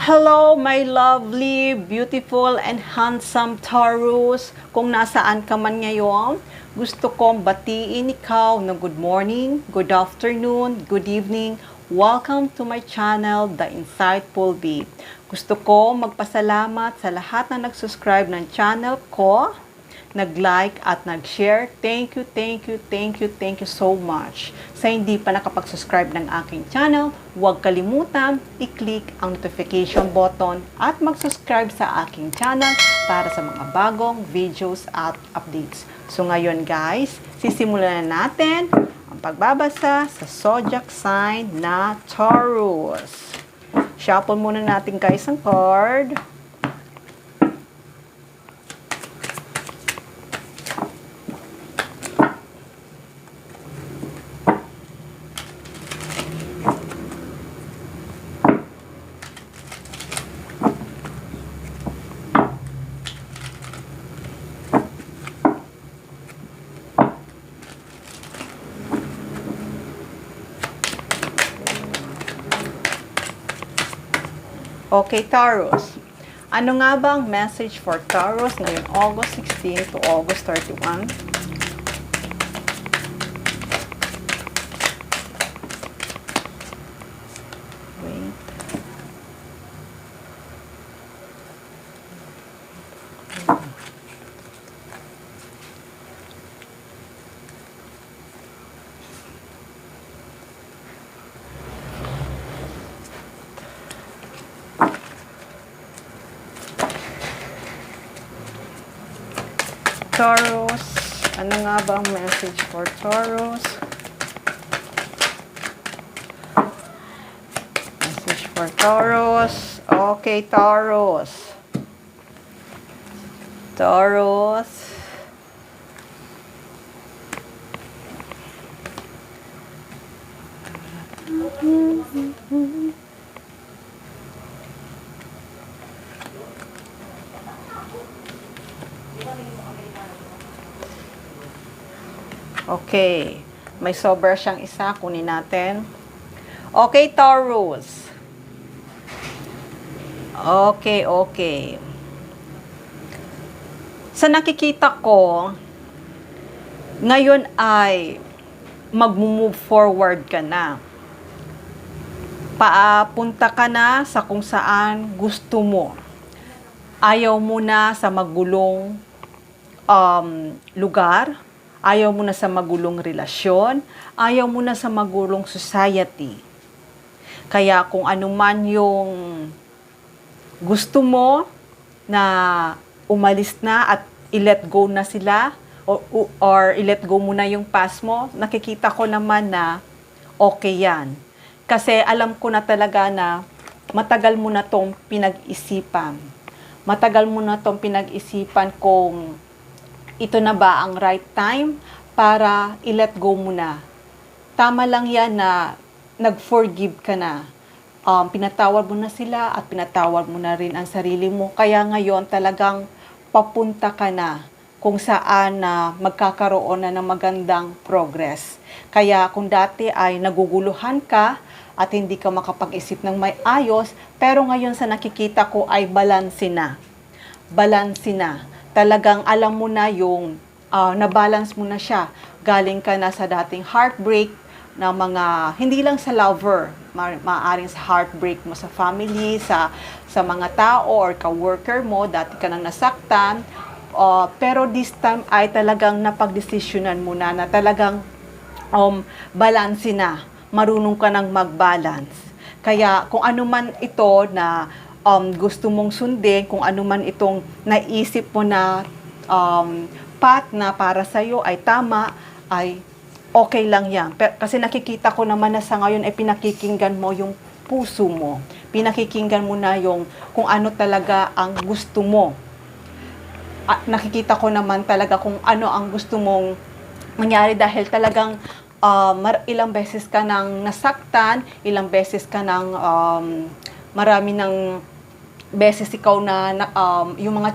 Hello, my lovely, beautiful, and handsome Taurus. Kung nasaan ka man ngayon, gusto kong batiin ikaw na good morning, good afternoon, good evening. Welcome to my channel, The Insightful Bee. Gusto ko magpasalamat sa lahat na nag-subscribe ng channel ko, nag-like at nag-share. Thank you, thank you, thank you, thank you so much. Sa hindi pa nakapag-subscribe ng aking channel, huwag kalimutan i-click ang notification button at mag-subscribe sa aking channel para sa mga bagong videos at updates. So ngayon guys, sisimulan na natin ang pagbabasa sa zodiac sign na Taurus. Shuffle muna natin guys ang card. Okay, Taurus. Ano nga ba ang message for Taurus ngayong August 16 to August 31? Wait. Taurus, ano nga ba ang message for Taurus? Message for Taurus. Okay, Taurus. Taurus. Okay. May sobra siyang isa. Kunin natin. Okay, Taurus. Okay, okay. Sa nakikita ko, ngayon ay mag-move forward ka na. Papunta ka na sa kung saan gusto mo. Ayaw mo na sa magulong lugar. Ayaw mo na sa magulong relasyon. Ayaw mo na sa magulong society. Kaya kung ano man yung gusto mo na umalis na at i-let go na sila or i-let go mo na yung past mo, nakikita ko naman na okay yan. Kasi alam ko na talaga na matagal mo na tong pinag-isipan. Matagal mo na tong pinag-isipan kung ito na ba ang right time para i-let go mo na. Tama lang yan na nag-forgive ka na. Pinatawad mo na sila at pinatawad mo na rin ang sarili mo. Kaya ngayon talagang papunta ka na kung saan na magkakaroon na ng magandang progress. Kaya kung dati ay naguguluhan ka at hindi ka makapag-isip ng may ayos, pero ngayon sa nakikita ko ay balanse na. Balanse na. Talagang alam mo na yung na-balance mo na siya. Galing ka na sa dating heartbreak na mga, hindi lang sa lover, maaaring sa heartbreak mo sa family, sa mga tao or ka-worker mo, dati ka nang nasaktan. Pero this time ay talagang napag-desisyonan mo na talagang balance na. Marunong ka nang mag-balance. Kaya kung ano man ito na gusto mong sundin, kung ano man itong naisip mo na path na para sa'yo ay tama, ay okay lang yan. Kasi nakikita ko naman na sa ngayon ay pinakikinggan mo yung puso mo. Pinakikinggan mo na yung kung ano talaga ang gusto mo. At nakikita ko naman talaga kung ano ang gusto mong mangyari dahil talagang ilang beses ka nang nasaktan, ilang beses ka nang marami ng beses ikaw na yung mga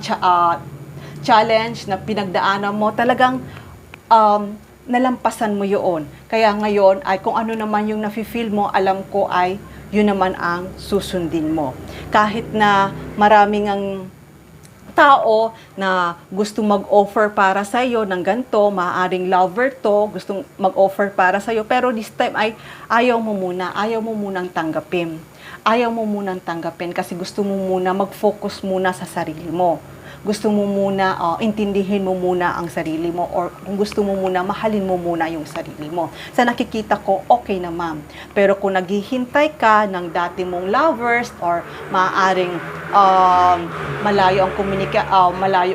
challenge na pinagdaanan mo, talagang nalampasan mo yun. Kaya ngayon ay kung ano naman yung nafe-feel mo, alam ko ay yun naman ang susundin mo. Kahit na maraming ang tao na gusto mag-offer para sa iyo ng ganito, maaaring lover to, gustong mag-offer para sa iyo, pero this time ay ayaw mo munang tanggapin. Ayaw mo munang tanggapin kasi gusto mo muna mag-focus muna sa sarili mo. Gusto mo muna, intindihin mo muna ang sarili mo, or kung gusto mo muna, mahalin mo muna yung sarili mo. Sa nakikita ko, okay na ma'am. Pero kung naghihintay ka ng dati mong lovers, or maaaring malayo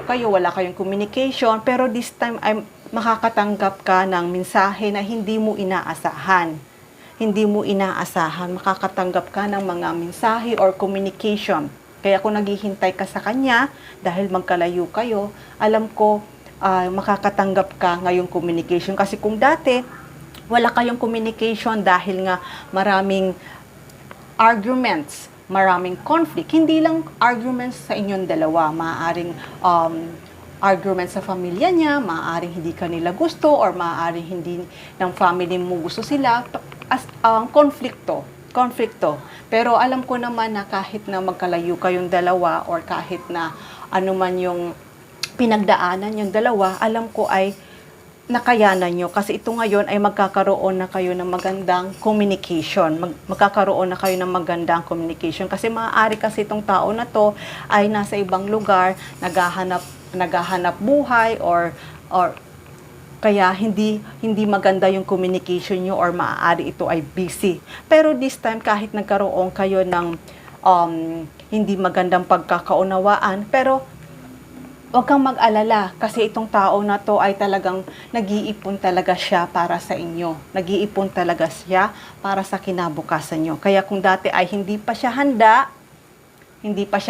kayo, wala kayong communication, pero this time ay makakatanggap ka ng mensahe na hindi mo inaasahan. Hindi mo inaasahan, makakatanggap ka ng mga mensahe or communication. Kaya kung naghihintay ka sa kanya, dahil magkalayo kayo, alam ko, makakatanggap ka ngayong communication. Kasi kung dati, wala kayong communication dahil nga maraming arguments, maraming conflict. Hindi lang arguments sa inyong dalawa, maaaring arguments sa pamilya niya, maaaring hindi ka nila gusto, or maaaring hindi ng family mo gusto sila, konflikto. Pero alam ko naman na kahit na magkalayo kayong dalawa, or kahit na ano man yung pinagdaanan yung dalawa, alam ko ay nakayanan nyo. Kasi ito ngayon ay magkakaroon na kayo ng magandang communication. Magkakaroon na kayo ng magandang communication. Kasi maaari kasi itong tao na to ay nasa ibang lugar, naghahanap buhay, or kaya hindi maganda yung communication nyo, or maaari ito ay busy. Pero this time, kahit nagkaroon kayo ng hindi magandang pagkakaunawaan, pero huwag kang mag-alala kasi itong tao na to ay talagang nag-iipon talaga siya para sa inyo. Nag-iipon talaga siya para sa kinabukasan nyo. Kaya kung dati ay hindi pa siya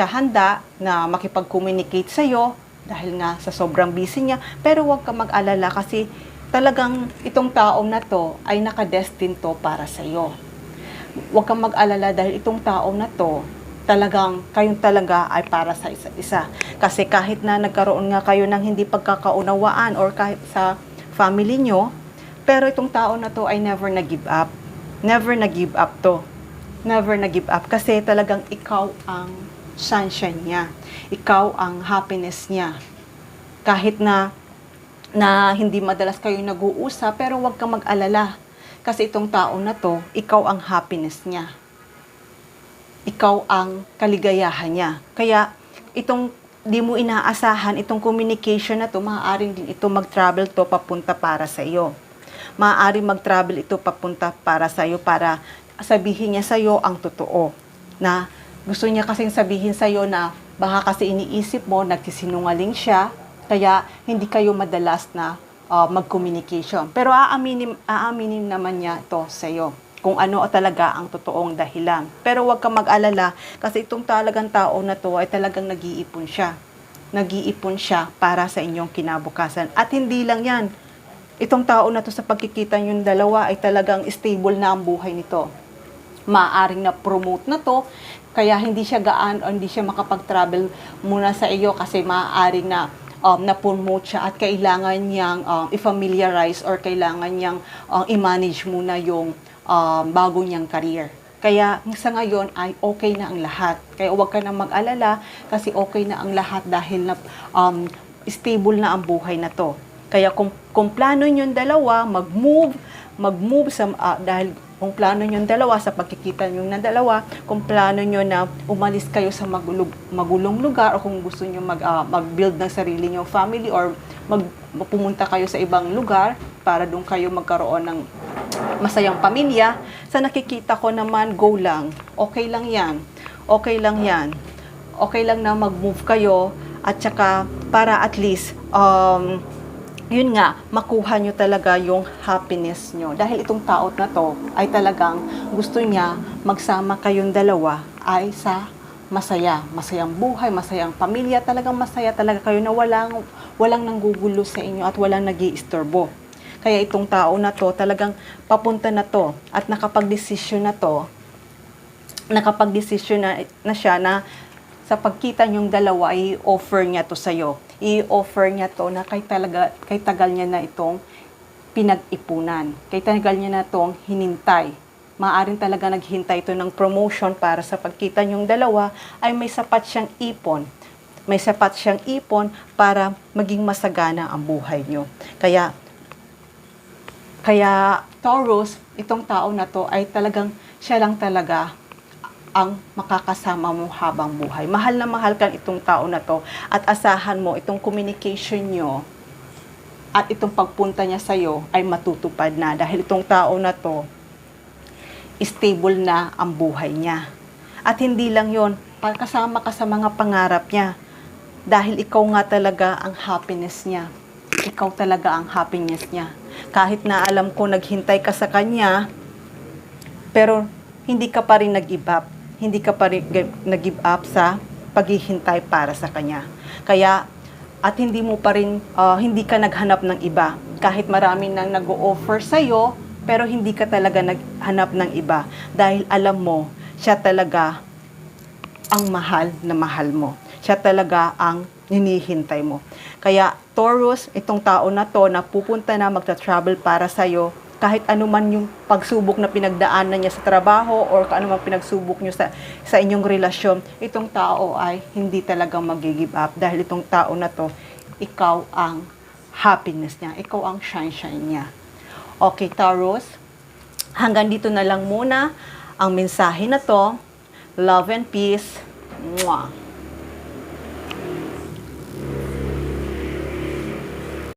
handa na makipag-communicate sa'yo, dahil nga sa sobrang busy niya, pero huwag ka mag-alala kasi talagang itong tao na to ay nakadestin to para sa iyo. Huwag kang mag-alala dahil itong tao na to, kayong talaga ay para sa isa't isa. Kasi kahit na nagkaroon nga kayo ng hindi pagkakaunawaan or kahit sa family nyo, pero itong tao na to ay never na-give up. Never na-give up to. Never na-give up kasi talagang ikaw ang sunshine niya. Ikaw ang happiness niya. Kahit na hindi madalas kayo nag-uusap, pero huwag kang mag-alala. Kasi itong tao na to, ikaw ang happiness niya. Ikaw ang kaligayahan niya. Kaya itong di mo inaasahan, itong communication na to, maaaring din ito mag-travel to papunta para sa iyo. Maaaring mag-travel ito papunta para sa iyo para sabihin niya sa iyo ang totoo. Na gusto niya kasing sabihin sa iyo na baka kasi iniisip mo, nagsisinungaling siya, kaya hindi kayo madalas na mag-communication. Pero aaminin naman niya ito sa iyo, kung ano talaga ang totoong dahilan. Pero huwag kang mag-alala, kasi itong talagang tao na to ay talagang nag-iipon siya. Nag-iipon siya para sa inyong kinabukasan. At hindi lang yan. Itong tao na to sa pagkikita niyong dalawa ay talagang stable na ang buhay nito. Maaaring na-promote na to, kaya hindi siya gaan o hindi siya makapag-travel muna sa iyo kasi maaaring na-promote siya at kailangan niyang i-familiarize or kailangan niyang i-manage muna yung bago niyang career. Kaya sa ngayon ay okay na ang lahat. Kaya huwag ka na mag-alala kasi okay na ang lahat dahil na stable na ang buhay na to. Kaya kung plano niyong dalawa, mag-move dahil kung plano nyo dalawa, sa pagkikita nyo ng dalawa, kung plano nyo na umalis kayo sa magulong lugar, o kung gusto nyo mag-build ng sarili nyo family, or pumunta kayo sa ibang lugar para doon kayo magkaroon ng masayang pamilya, sa nakikita ko naman, go lang. Okay lang yan. Okay lang yan. Okay lang na mag-move kayo, at saka para at least, yun nga, makuha nyo talaga yung happiness nyo. Dahil itong tao na to ay talagang gusto niya magsama kayong dalawa ay sa masaya. Masayang buhay, masayang pamilya. Talagang masaya talaga kayo na walang nanggugulo sa inyo at walang nag-iistorbo. Kaya itong tao na to talagang papunta na to at nakapag-desisyon na siya na sa pagkita niyong dalawa, i-offer niya to sa'yo. I-offer niya to na kay tagal niya na itong pinag-ipunan. Kaya tagal niya na itong hinintay. Maaaring talaga naghintay ito ng promotion para sa pagkita niyong dalawa ay may sapat siyang ipon. May sapat siyang ipon para maging masagana ang buhay niyo. Kaya Taurus, itong tao na to ay talagang siya lang talaga ang makakasama mo habang buhay. Mahal na mahal ka itong tao na to at asahan mo itong communication nyo at itong pagpunta niya sa'yo ay matutupad na dahil itong tao na to stable na ang buhay niya. At hindi lang yon, kasama ka sa mga pangarap niya dahil ikaw nga talaga ang happiness niya. Ikaw talaga ang happiness niya. Kahit na alam ko naghintay ka sa kanya, pero hindi ka pa rin nag-give up. Hindi ka pa rin nag-give up sa paghihintay para sa kanya. Kaya, at hindi mo pa rin, hindi ka naghanap ng iba. Kahit marami nang nag-o-offer sa'yo, pero hindi ka talaga naghanap ng iba. Dahil alam mo, siya talaga ang mahal na mahal mo. Siya talaga ang hinihintay mo. Kaya, Taurus, itong tao na to, na pupunta na magta-travel para sa'yo, kahit anuman yung pagsubok na pinagdaanan niya sa trabaho or anuman pinagsubok niyo sa inyong relasyon, itong tao ay hindi talagang mag-give up dahil itong tao na to, ikaw ang happiness niya, ikaw ang shine niya. Okay, Taurus, hanggang dito na lang muna ang mensahe na to. Love and peace. Mwah.